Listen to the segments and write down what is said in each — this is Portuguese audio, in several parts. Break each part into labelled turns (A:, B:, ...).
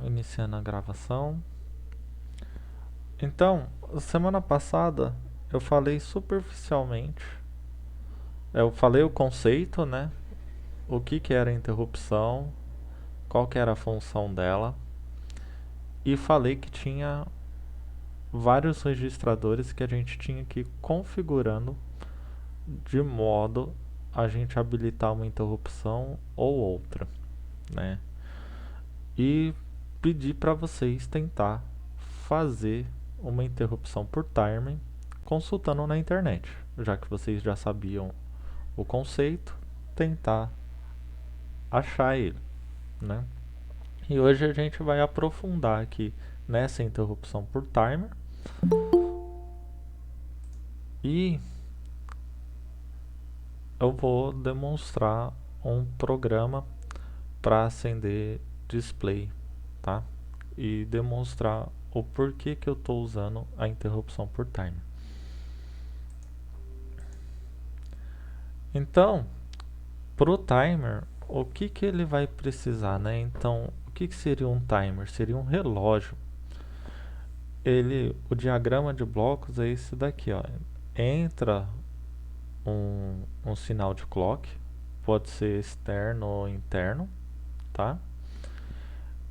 A: Iniciando a gravação. Então, semana passada eu falei superficialmente. Eu falei o conceito, né? O que era a interrupção, qual que era a função dela, e falei que tinha vários registradores que a gente tinha que ir configurando de modo a gente habilitar uma interrupção ou outra, né? E pedi para vocês tentar fazer uma interrupção por timer consultando na internet, já que vocês já sabiam o conceito, tentar achar ele, né? E hoje a gente vai aprofundar aqui nessa interrupção por timer e eu vou demonstrar um programa para acender display, tá? E demonstrar o porquê que eu estou usando a interrupção por timer. Então, pro timer, o que que ele vai precisar, né? Então, o que que seria um timer? Seria um relógio. O diagrama de blocos é esse daqui, ó. Entra um sinal de clock, pode ser externo ou interno, tá?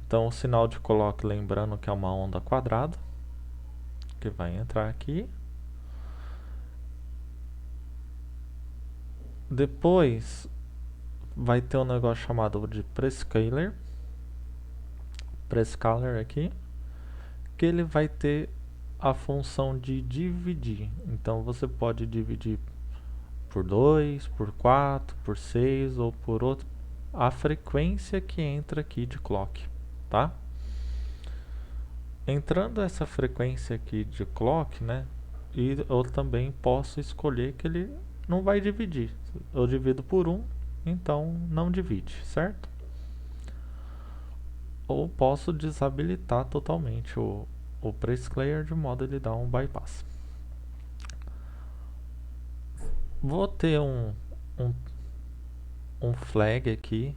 A: Então, o sinal de clock, lembrando que é uma onda quadrada, que vai entrar aqui. Depois, vai ter um negócio chamado de prescaler aqui, que ele vai ter a função de dividir. Então você pode dividir por 2, por 4, por 6 ou por outro, a frequência que entra aqui de clock, tá? Entrando essa frequência aqui de clock, né? E eu também posso escolher que ele não vai dividir. Eu divido por 1, então não divide, certo? Ou posso desabilitar totalmente o prescaler de modo a ele dar um bypass. Vou ter um, um flag aqui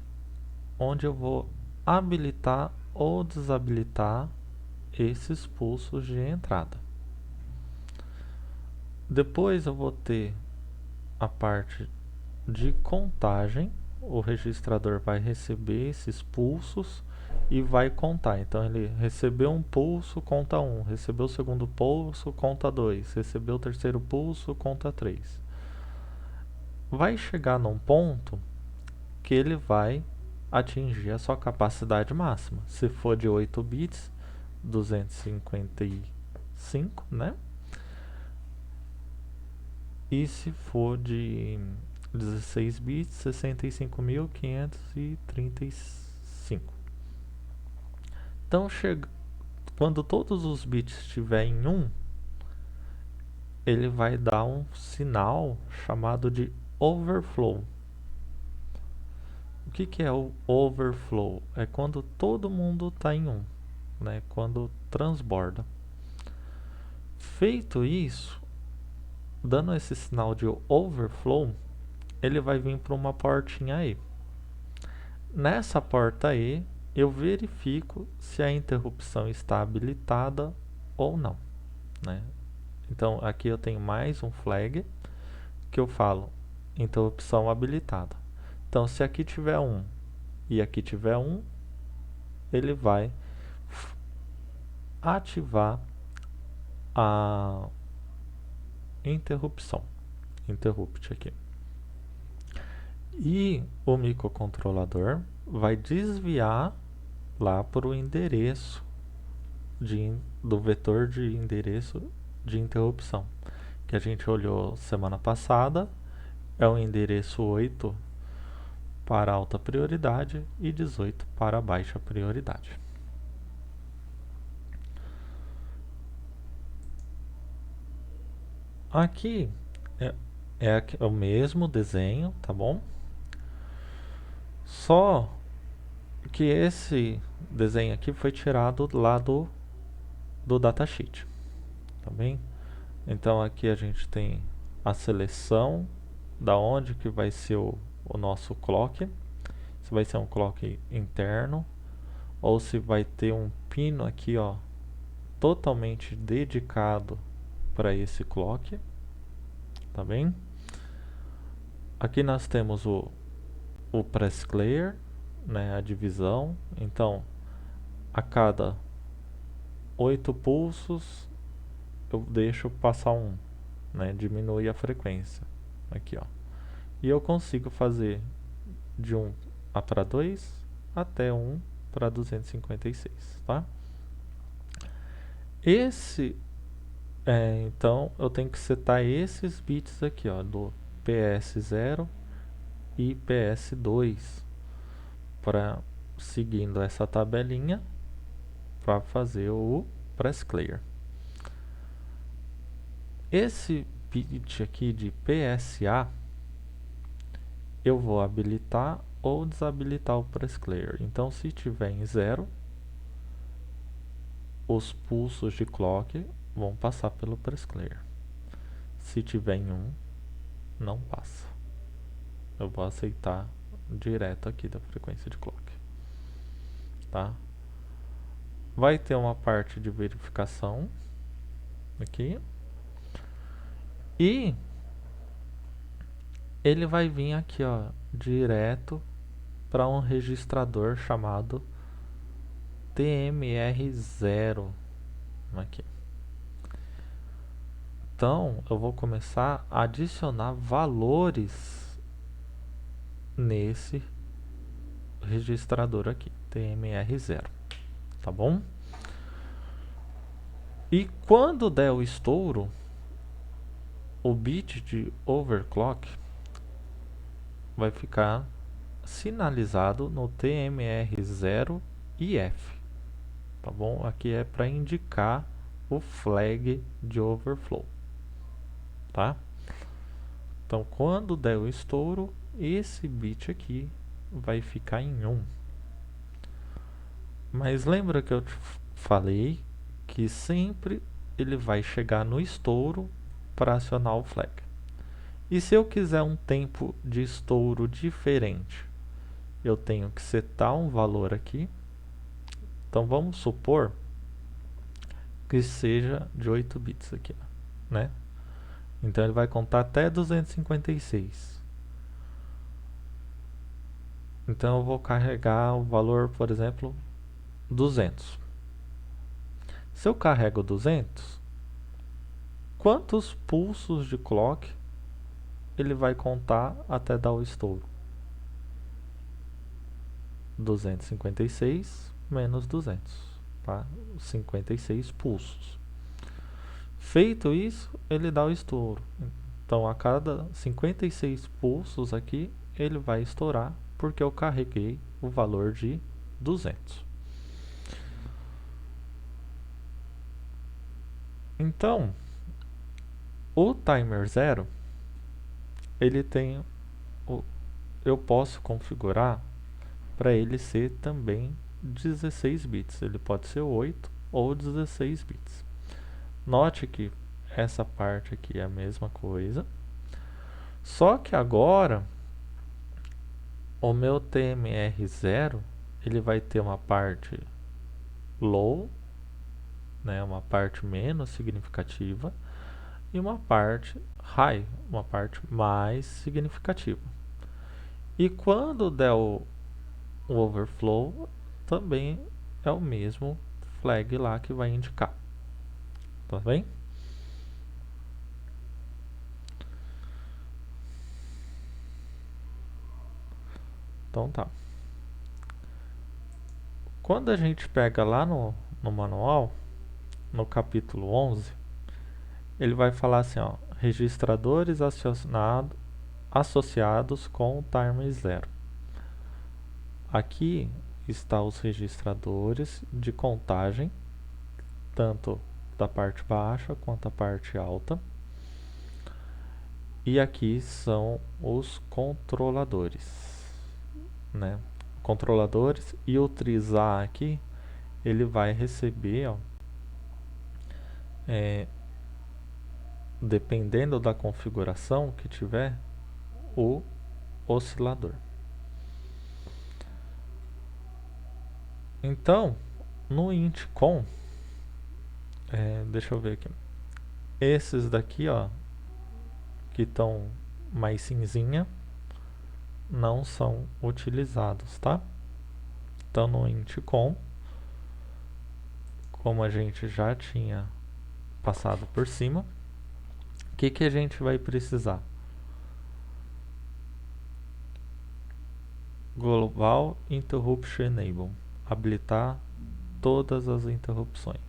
A: onde eu vou habilitar ou desabilitar esses pulsos de entrada. Depois eu vou ter a parte de contagem. O registrador vai receber esses pulsos e vai contar. Então ele recebeu um pulso, conta 1, recebeu o segundo pulso, conta 2, recebeu o terceiro pulso, conta 3. Vai chegar num ponto que ele vai atingir a sua capacidade máxima. Se for de 8 bits, 255, né? E se for de 16 bits, 65.535. Então, quando todos os bits estiverem em 1, ele vai dar um sinal chamado de overflow. O que que é o overflow? É quando todo mundo está em 1, né? Quando transborda. Feito isso, dando esse sinal de overflow, ele vai vir para uma portinha E. Nessa porta E, eu verifico se a interrupção está habilitada ou não, né? Então aqui eu tenho mais um flag que eu falo interrupção habilitada. Então se aqui tiver 1 e aqui tiver 1, ele vai ativar a interrupção, interrupt aqui. E o microcontrolador vai desviar lá para o endereço do vetor de endereço de interrupção, que a gente olhou semana passada. É o endereço 8 para alta prioridade e 18 para baixa prioridade. Aqui é o mesmo desenho, tá bom? Só que esse desenho aqui foi tirado lá do datasheet, tá bem? Então aqui a gente tem a seleção da onde que vai ser o nosso clock. Se vai ser um clock interno ou se vai ter um pino aqui, ó, totalmente dedicado para esse clock, tá bem? Aqui nós temos o press clear, né, a divisão. Então, a cada 8 pulsos eu deixo passar um, né, diminui a frequência. Aqui, ó. E eu consigo fazer de 1 para 2 até 1 para 256, tá? Então eu tenho que setar esses bits aqui, ó, do PS0 e PS2 para seguindo essa tabelinha para fazer o press clear. Esse bit aqui de PSA eu vou habilitar ou desabilitar o press clear. Então, se tiver em 0, os pulsos de clock vão passar pelo press clear. Se tiver em 1, não passa. Eu vou aceitar direto aqui da frequência de clock, tá? Vai ter uma parte de verificação aqui e ele vai vir aqui, ó, direto para um registrador chamado TMR0 aqui. Então, eu vou começar a adicionar valores nesse registrador aqui, TMR0, tá bom? E quando der o estouro, o bit de overclock vai ficar sinalizado no TMR0 e F, tá bom? Aqui é para indicar o flag de overflow, tá? Então, quando der o estouro, esse bit aqui vai ficar em 1. Mas lembra que eu te falei que sempre ele vai chegar no estouro para acionar o flag. E se eu quiser um tempo de estouro diferente, eu tenho que setar um valor aqui. Então vamos supor que seja de 8 bits aqui, né? Então ele vai contar até 256. Então eu vou carregar o valor, por exemplo, 200. Se eu carrego 200, quantos pulsos de clock ele vai contar até dar o estouro? 256 menos 200, tá? 56 pulsos. Feito isso, ele dá o estouro. Então, a cada 56 pulsos aqui, ele vai estourar porque eu carreguei o valor de 200. Então, o timer 0, ele tem eu posso configurar para ele ser também 16 bits. Ele pode ser 8 ou 16 bits. Note que essa parte aqui é a mesma coisa, só que agora o meu TMR0 ele vai ter uma parte low, né, uma parte menos significativa, e uma parte high, uma parte mais significativa. E quando der o overflow, também é o mesmo flag lá que vai indicar. Tá bem? Então tá. Quando a gente pega lá no manual, no capítulo 11, ele vai falar assim, ó, registradores associados com o timer 0. Aqui está os registradores de contagem, tanto da parte baixa quanto da parte alta. E aqui são os controladores, né? Controladores, e o trisar aqui, ele vai receber, ó, dependendo da configuração que tiver, o oscilador. Então, no int com, deixa eu ver aqui. Esses daqui, ó, que estão mais cinzinha, não são utilizados, tá? Então no int com, como a gente já tinha passado por cima, o que a gente vai precisar? Global Interruption Enable, habilitar todas as interrupções.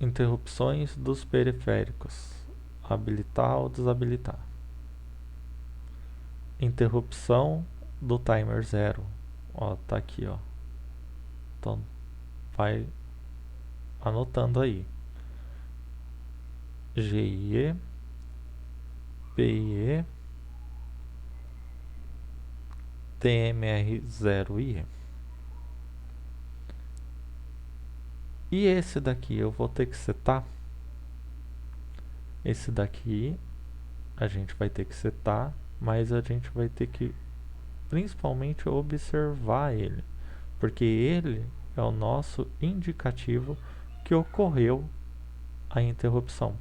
A: Interrupções dos periféricos, habilitar ou desabilitar. Interrupção do timer 0, ó, tá aqui, ó. Então vai anotando aí. GIE, PIE, TMR0IE. E esse daqui eu vou ter que setar. Esse daqui a gente vai ter que setar, mas a gente vai ter que principalmente observar ele, porque ele é o nosso indicativo que ocorreu a interrupção.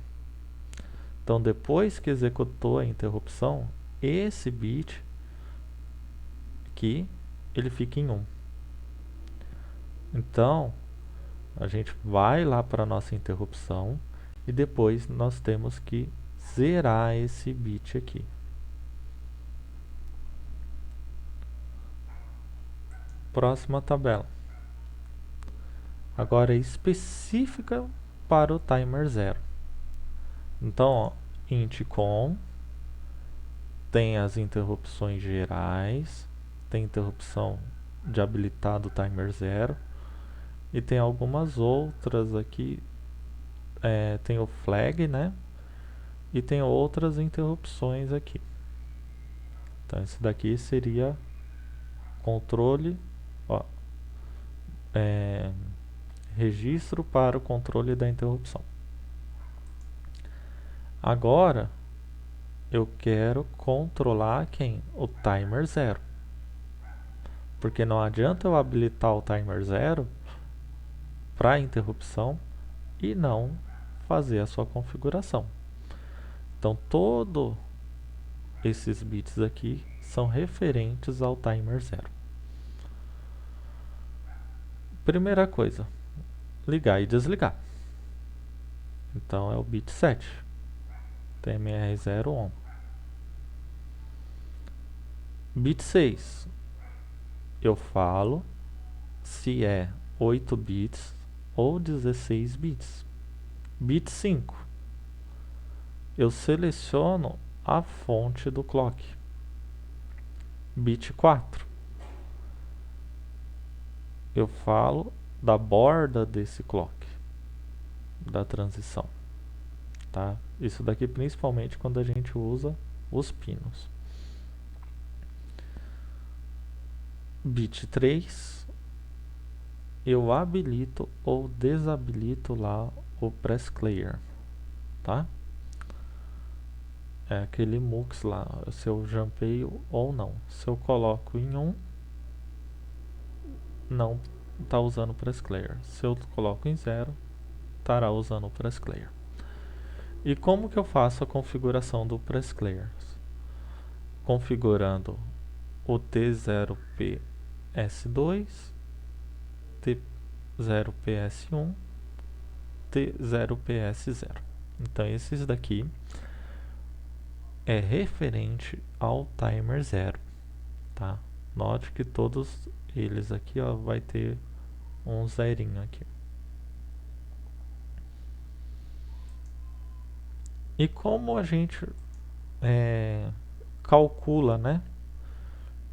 A: Então, depois que executou a interrupção, esse bit aqui, ele fica em 1. Então, a gente vai lá para a nossa interrupção e depois nós temos que zerar esse bit aqui. Próxima tabela. Agora é específica para o timer 0. Então, ó, int com tem as interrupções gerais, tem interrupção de habilitado timer 0 e tem algumas outras aqui, tem o flag, né? E tem outras interrupções aqui. Então esse daqui seria controle, ó, registro para o controle da interrupção. Agora eu quero controlar quem? O timer 0. Porque não adianta eu habilitar o timer 0 para interrupção e não fazer a sua configuração. Então todos esses bits aqui são referentes ao timer 0. Primeira coisa, ligar e desligar. Então é o bit 7. TMR0 on. Bit 6. Eu falo se é 8 bits ou 16 bits. Bit 5. Eu seleciono a fonte do clock. Bit 4. Eu falo da borda desse clock, da transição, tá? Isso daqui principalmente quando a gente usa os pinos. Bit 3, eu habilito ou desabilito lá o press clear, tá? É aquele mux lá, se eu jumpeio ou não. Se eu coloco em 1, não está usando o press clear. Se eu coloco em 0, estará usando o press clear. E como que eu faço a configuração do press clear? Configurando o T0PS2, T0PS1, T0PS0. Então esses daqui é referente ao timer 0, tá? Note que todos eles aqui, ó, vai ter um zerinho aqui. E como a gente calcula, né?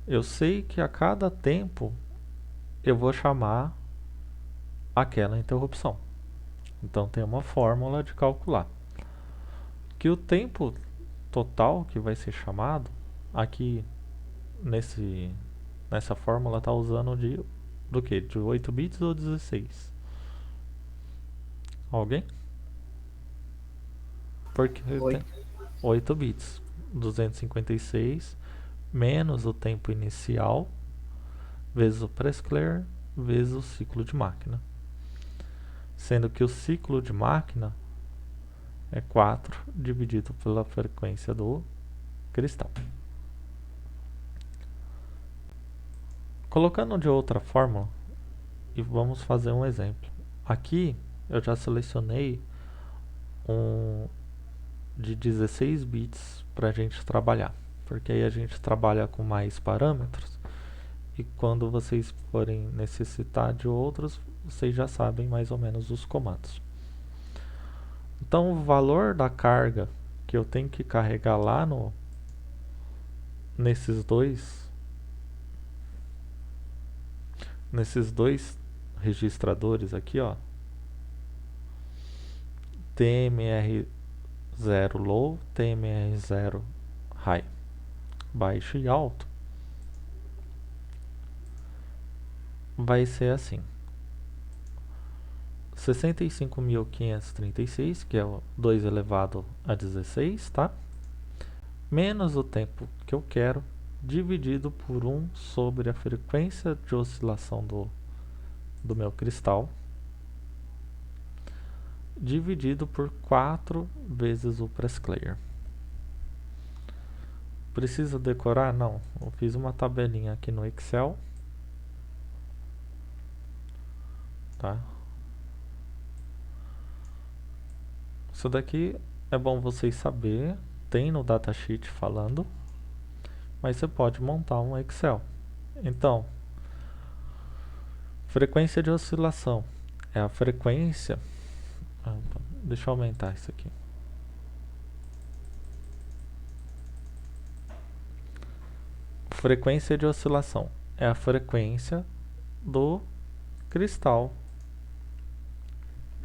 A: Eu sei que a cada tempo eu vou chamar aquela interrupção. Então tem uma fórmula de calcular. Que o tempo total que vai ser chamado, aqui nessa fórmula está usando do que? De 8 bits ou 16? Alguém? Porque tem 8 bits. 256 menos o tempo inicial vezes o Presclair vezes o ciclo de máquina. Sendo que o ciclo de máquina é 4 dividido pela frequência do cristal. Colocando de outra forma, e vamos fazer um exemplo. Aqui eu já selecionei um de 16 bits para a gente trabalhar, porque aí a gente trabalha com mais parâmetros e quando vocês forem necessitar de outros, vocês já sabem mais ou menos os comandos. Então o valor da carga que eu tenho que carregar lá nesses dois registradores aqui, ó, TMR0 low, TMR0 high, baixo e alto, vai ser assim: 65.536, que é o 2 elevado a 16, tá? Menos o tempo que eu quero, dividido por 1 sobre a frequência de oscilação do meu cristal, dividido por 4 vezes o Presclair. Precisa decorar? Não. Eu fiz uma tabelinha aqui no Excel, tá? Isso daqui é bom vocês saber, tem no datasheet falando, mas você pode montar um Excel. Então, frequência de oscilação é a frequência. Deixa eu aumentar isso aqui. Frequência de oscilação é a frequência do cristal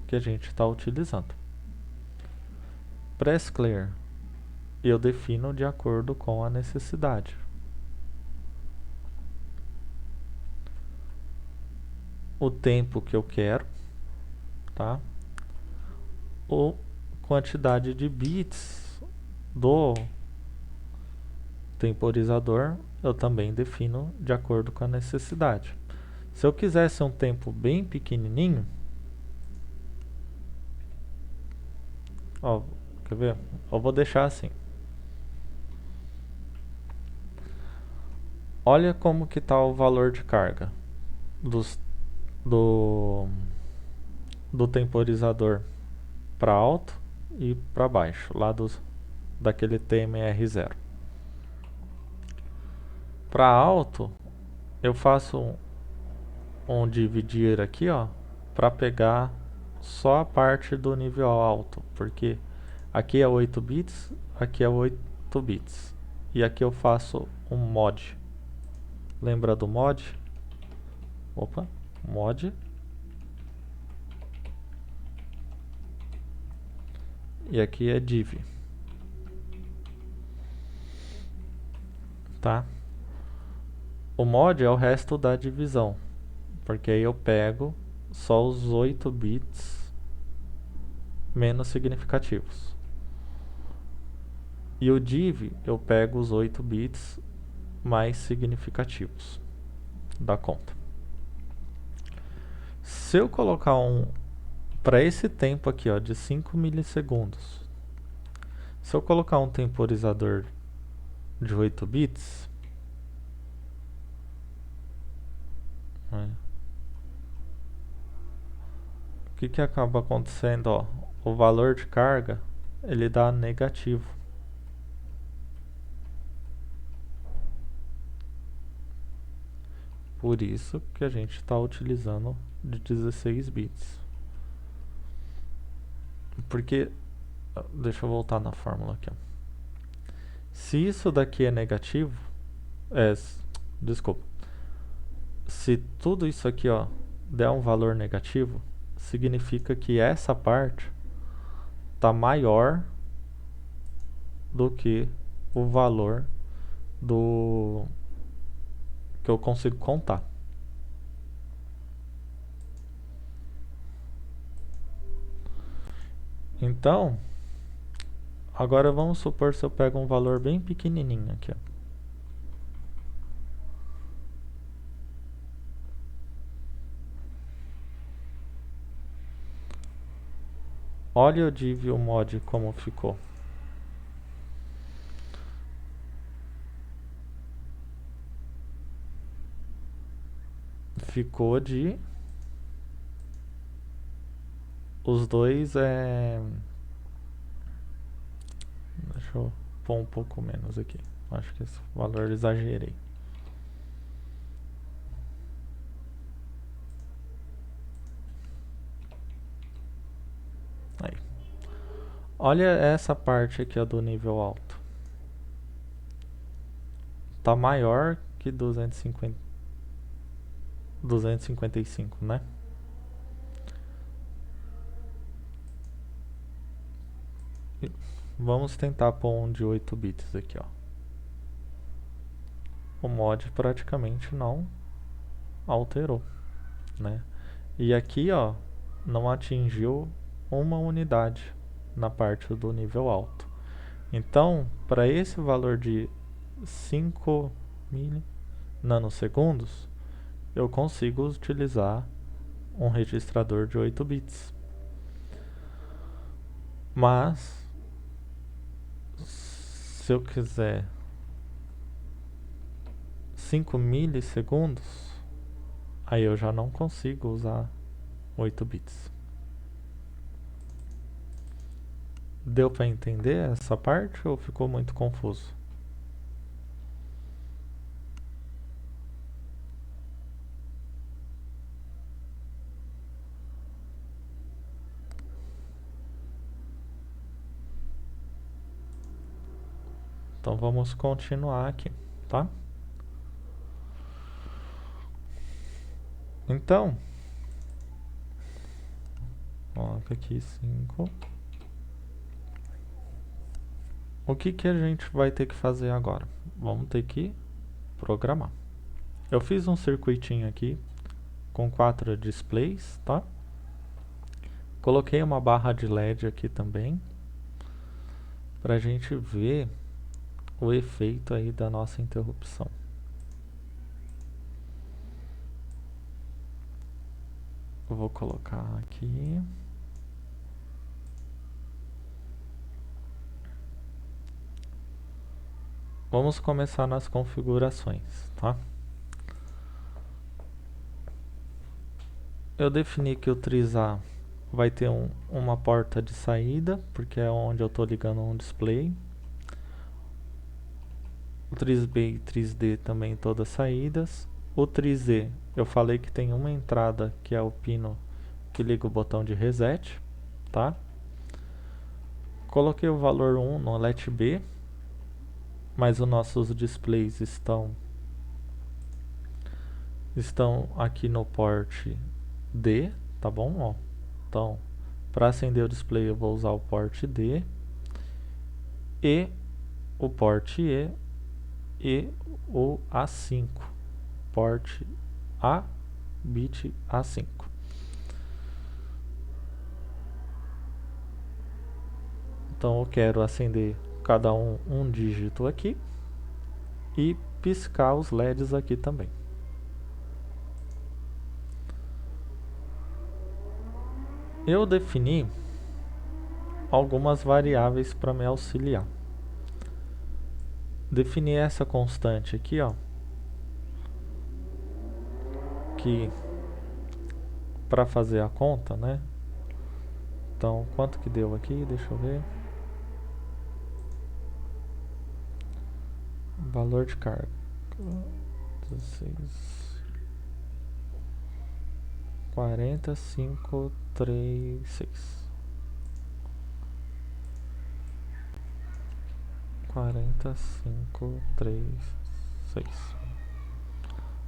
A: que a gente está utilizando. Presclair eu defino de acordo com a necessidade. O tempo que eu quero, tá? Ou quantidade de bits do temporizador eu também defino de acordo com a necessidade. Se eu quisesse um tempo bem pequenininho, ó, quer ver? Eu vou deixar assim. Olha como que está o valor de carga do temporizador para alto e para baixo, lá daquele TMR0. Para alto, eu faço um dividir aqui, ó, para pegar só a parte do nível alto, porque aqui é 8 bits, aqui é 8 bits. E aqui eu faço um mod. Lembra do mod? Opa, mod. E aqui é div. Tá? O mod é o resto da divisão, porque aí eu pego só os 8 bits menos significativos. E o div eu pego os 8 bits mais significativos da conta. Se eu colocar para esse tempo aqui, ó, de 5 milissegundos, se eu colocar um temporizador de 8 bits, né, o que acaba acontecendo? Ó, o valor de carga ele dá negativo. Por isso que a gente está utilizando de 16 bits. Porque, deixa eu voltar na fórmula aqui, ó. Se isso daqui é negativo, desculpa, se tudo isso aqui, ó, der um valor negativo, significa que essa parte está maior do que o valor do que eu consigo contar. Então, agora vamos supor se eu pego um valor bem pequenininho aqui, ó. Olha o div o mod como ficou. Ficou de... Os dois é... Deixa eu pôr um pouco menos aqui. Acho que esse valor eu exagerei. Aí. Olha essa parte aqui ó, do nível alto. Tá maior que 255, né? Vamos tentar pôr um de 8 bits aqui, ó. O mod praticamente não alterou, né? E aqui, ó, não atingiu uma unidade na parte do nível alto. Então, para esse valor de 5 mil nanosegundos, eu consigo utilizar um registrador de 8 bits. Mas, se eu quiser 5 milissegundos, aí eu já não consigo usar 8 bits. Deu para entender essa parte ou ficou muito confuso? Então vamos continuar aqui, tá? Então, coloca aqui 5. O que que a gente vai ter que fazer agora? Vamos ter que programar. Eu fiz um circuitinho aqui com 4 displays, tá? Coloquei uma barra de LED aqui também, para a gente ver o efeito aí da nossa interrupção. Eu vou colocar aqui. Vamos começar nas configurações, tá? Eu defini que o TrisA vai ter uma porta de saída, porque é onde eu estou ligando um display. O TrisB e TrisD também todas saídas. O TrisE eu falei que tem uma entrada, que é o pino que liga o botão de reset, tá? Coloquei o valor 1 no LED B, mas os nossos displays estão aqui no port D, tá bom? Ó. Então, para acender o display eu vou usar o port D e o port E e o A5, port A, bit A5. Então eu quero acender cada um dígito aqui e piscar os LEDs aqui também. Eu defini algumas variáveis para me auxiliar. Defini essa constante aqui, ó, que para fazer a conta, né? Então, quanto que deu aqui? Deixa eu ver. Valor de carga. 16. 4536. 4536.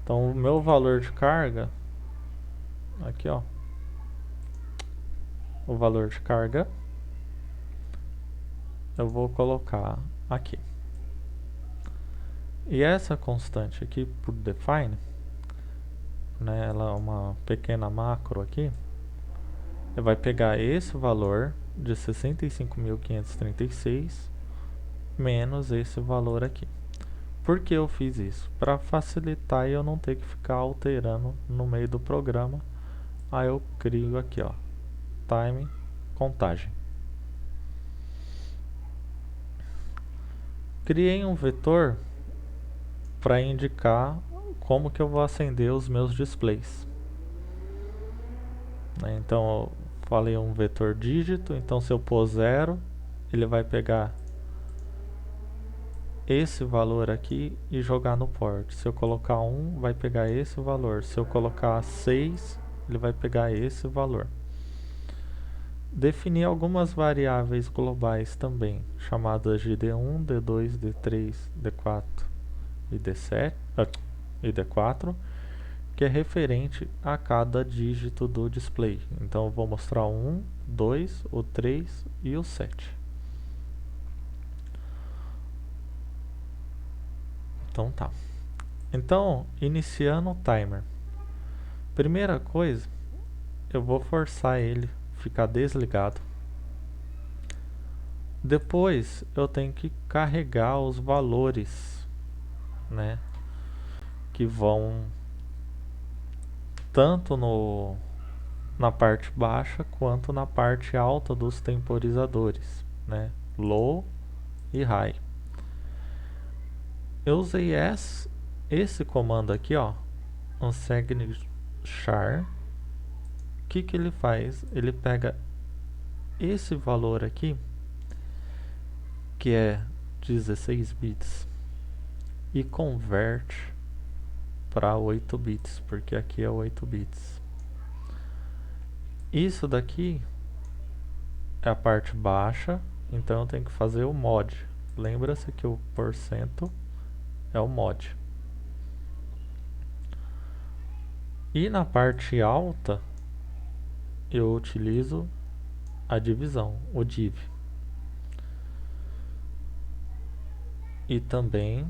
A: Então o meu valor de carga aqui, ó, o valor de carga eu vou colocar aqui. E essa constante aqui por define, né, ela é uma pequena macro aqui, vai pegar esse valor de 65.536 menos esse valor aqui. Por que eu fiz isso? Para facilitar e eu não ter que ficar alterando no meio do programa. Aí eu crio aqui, ó, time contagem. Criei um vetor para indicar como que eu vou acender os meus displays. Então eu falei um vetor dígito, então se eu pôr 0, ele vai pegar esse valor aqui e jogar no port. Se eu colocar 1, vai pegar esse valor. Se eu colocar 6, ele vai pegar esse valor. Definir algumas variáveis globais também, chamadas de D1, D2, D3, D4 e D7 e D4, que é referente a cada dígito do display. Então eu vou mostrar o 1, 2, o 3 e o 7. Então tá. Então, iniciando o timer. Primeira coisa, eu vou forçar ele ficar desligado. Depois eu tenho que carregar os valores, né, que vão tanto na parte baixa quanto na parte alta dos temporizadores, né, low e high. Eu usei esse comando aqui, ó, unsigned char. O que ele faz? Ele pega esse valor aqui, que é 16 bits, e converte para 8 bits, porque aqui é 8 bits. Isso daqui é a parte baixa, então eu tenho que fazer o mod. Lembra-se que o porcento é o mod. E na parte alta eu utilizo a divisão, o div. E também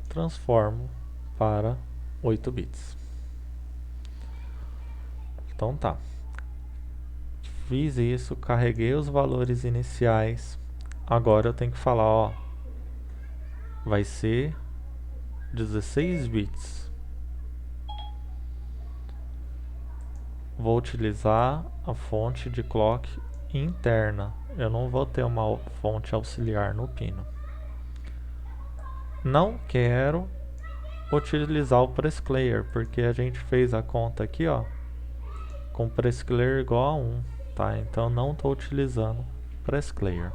A: transformo para 8 bits. Então tá. Fiz isso, carreguei os valores iniciais. Agora eu tenho que falar, ó, vai ser 16 bits. Vou utilizar a fonte de clock interna. Eu não vou ter uma fonte auxiliar no pino. Não quero utilizar o presclayer, porque a gente fez a conta aqui, ó, com presclayer igual a 1, tá? Então não estou utilizando presclayer.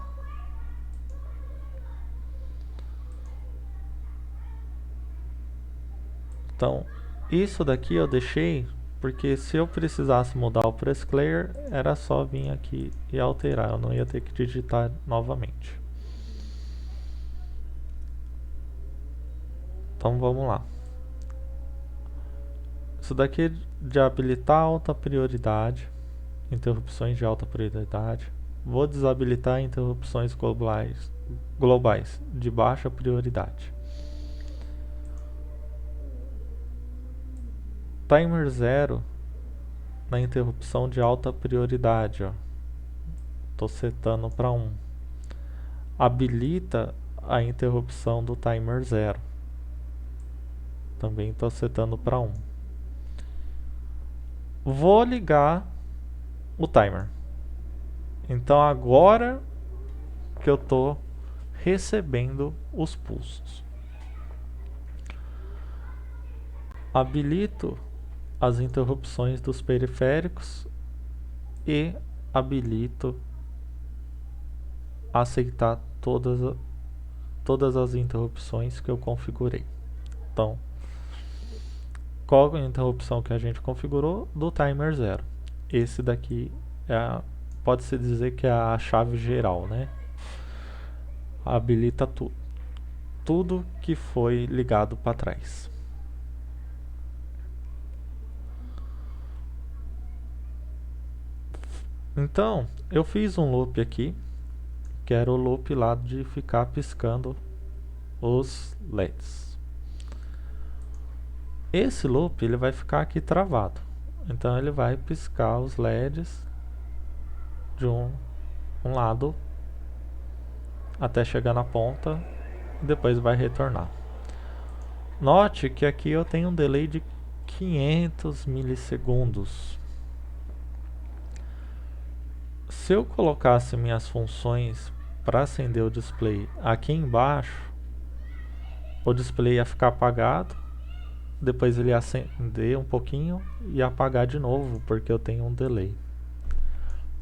A: Então isso daqui eu deixei porque se eu precisasse mudar o presclayer, era só vir aqui e alterar, eu não ia ter que digitar novamente. Então vamos lá. Isso daqui é de habilitar alta prioridade, interrupções de alta prioridade. Vou desabilitar interrupções globais de baixa prioridade. Timer 0 na interrupção de alta prioridade, ó. Tô setando para 1. Habilita a interrupção do timer 0. Também tô setando para 1. Vou ligar o timer. Então agora que eu tô recebendo os pulsos. Habilito as interrupções dos periféricos e habilito aceitar todas as interrupções que eu configurei. Então, qual a interrupção que a gente configurou? Do timer 0. Esse daqui pode-se dizer que é a chave geral, né? Habilita tudo que foi ligado para trás. Então, eu fiz um loop aqui, que era o loop lá de ficar piscando os LEDs. Esse loop ele vai ficar aqui travado. Então ele vai piscar os LEDs de um lado até chegar na ponta e depois vai retornar. Note que aqui eu tenho um delay de 500 milissegundos. Se eu colocasse minhas funções para acender o display aqui embaixo, o display ia ficar apagado, depois ele ia acender um pouquinho e apagar de novo, porque eu tenho um delay.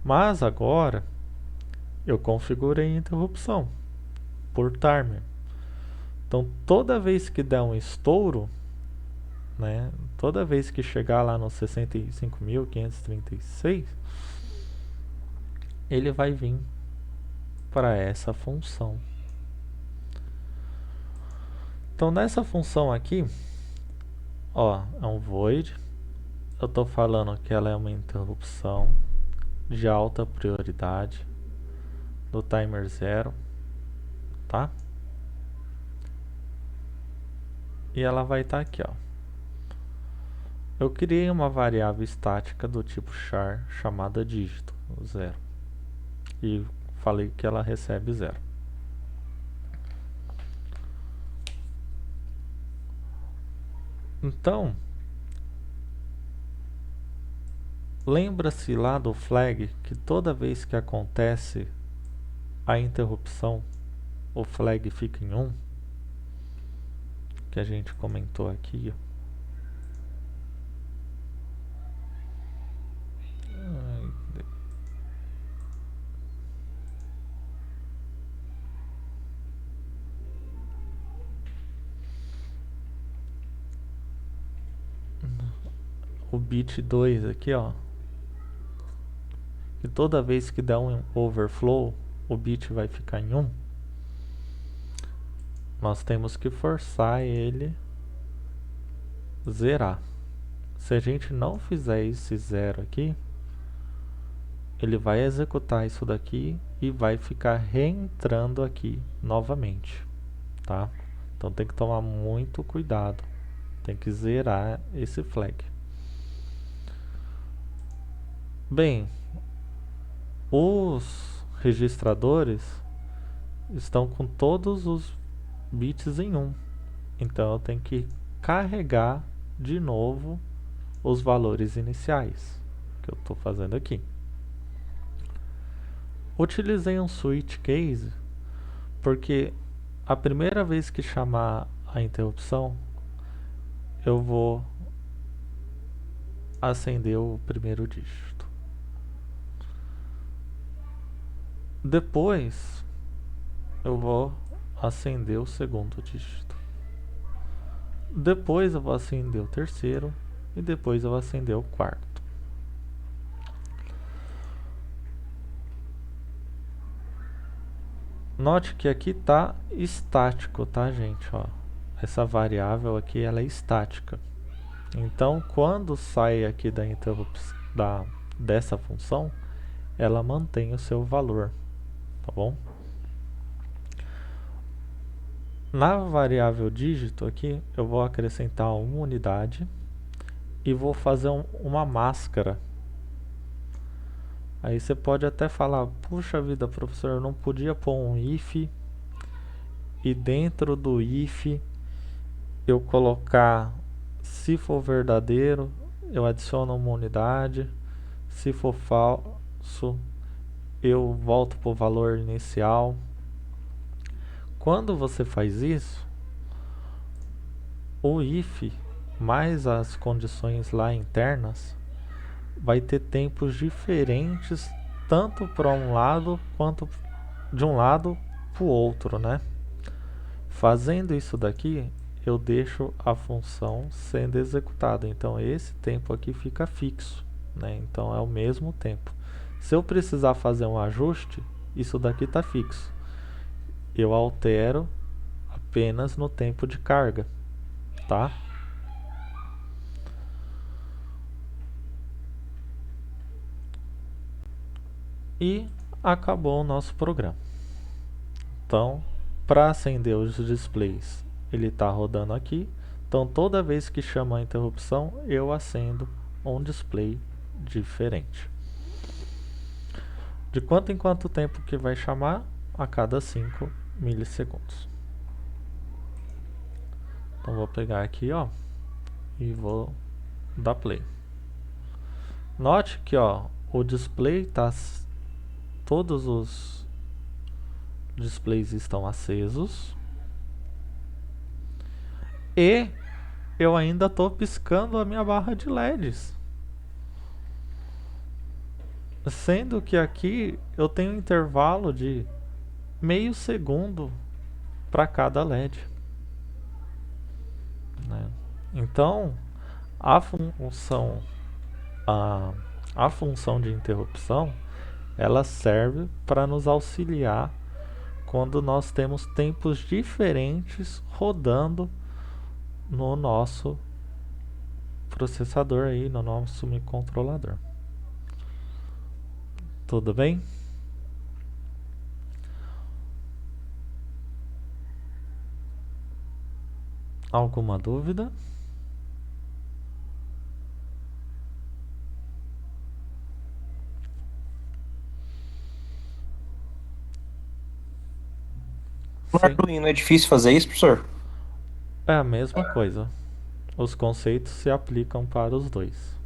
A: Mas agora eu configurei a interrupção por timer. Então toda vez que der um estouro, né, toda vez que chegar lá no 65.536, ele vai vir para essa função. Então nessa função aqui, ó, é um void. Eu estou falando que ela é uma interrupção de alta prioridade do timer 0, tá? E ela vai estar aqui, ó. Eu criei uma variável estática do tipo char chamada dígito 0 e falei que ela recebe 0. Então, lembra-se lá do flag que toda vez que acontece a interrupção, o flag fica em 1, que a gente comentou aqui, ó. O bit 2 aqui, ó, que toda vez que dá um overflow, o bit vai ficar em 1. Nós temos que forçar ele zerar. Se a gente não fizer esse 0 aqui, ele vai executar isso daqui e vai ficar reentrando aqui novamente, tá? Então tem que tomar muito cuidado, tem que zerar esse flag. Bem, os registradores estão com todos os bits em 1, então eu tenho que carregar de novo os valores iniciais, que eu estou fazendo aqui. Utilizei um switch case porque a primeira vez que chamar a interrupção, eu vou acender o primeiro dígito. Depois, eu vou acender o segundo dígito. Depois eu vou acender o terceiro e depois eu vou acender o quarto. Note que aqui está estático, tá, gente? Ó, essa variável aqui ela é estática. Então, quando sai aqui da interrupção dessa função, ela mantém o seu valor, tá bom? Na variável dígito aqui, eu vou acrescentar uma unidade e vou fazer uma máscara. Aí você pode até falar, puxa vida, professor, eu não podia pôr um if e dentro do if eu colocar, se for verdadeiro, eu adiciono uma unidade, se for falso, eu volto para o valor inicial. Quando você faz isso, o if mais as condições lá internas vai ter tempos diferentes, tanto para um lado quanto de um lado para o outro, né? Fazendo isso daqui, eu deixo a função sendo executada. Então esse tempo aqui fica fixo, né? Então é o mesmo tempo. Se eu precisar fazer um ajuste, isso daqui está fixo. Eu altero apenas no tempo de carga, tá? E acabou o nosso programa. Então, para acender os displays, ele está rodando aqui. Então, toda vez que chama a interrupção, eu acendo um display diferente. De quanto em quanto tempo que vai chamar? A cada 5 milissegundos. Então, vou pegar aqui, ó, e vou dar play. Note que, ó, o display está todos os displays estão acesos e eu ainda estou piscando a minha barra de LEDs. Sendo que aqui eu tenho um intervalo de meio segundo para cada LED, né? Então, a função a, a função de interrupção, ela serve para nos auxiliar quando nós temos tempos diferentes rodando no nosso processador aí, no nosso microcontrolador. Tudo bem? Alguma dúvida?
B: No
A: Sim,
B: Arduino é difícil fazer isso, professor?
A: é a mesma coisa. Os conceitos se aplicam para os dois.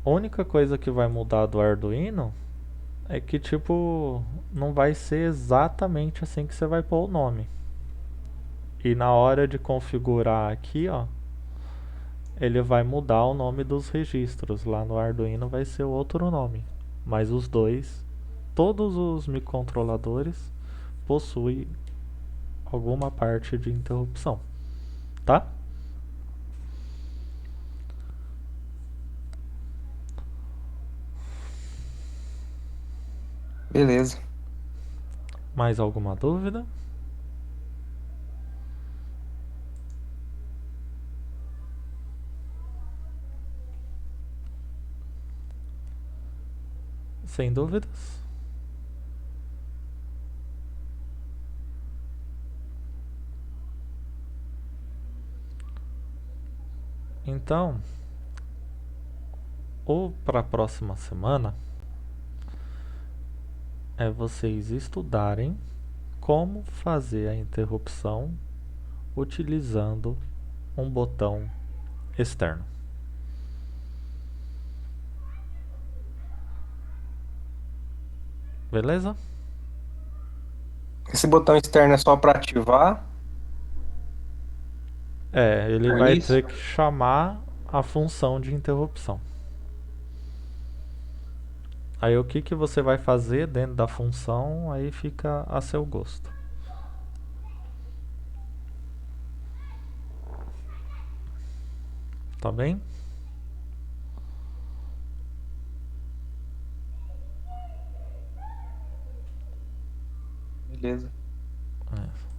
A: A única coisa que vai mudar do Arduino é que, tipo, não vai ser exatamente assim que você vai pôr o nome. E na hora de configurar aqui, ó, ele vai mudar o nome dos registros. Lá no Arduino vai ser outro nome. Mas os dois, todos os microcontroladores possuem alguma parte de interrupção, tá?
B: Beleza.
A: Mais alguma dúvida? Sem dúvidas? Então, ou para a próxima semana, é vocês estudarem como fazer a interrupção utilizando um botão externo. Beleza?
B: Esse botão externo é só para ativar
A: É, ele
B: o
A: vai
B: início?
A: ter que chamar a função de interrupção. Aí o que que você vai fazer dentro da função, aí fica a seu gosto. Tá bem?
B: Beleza.
A: É.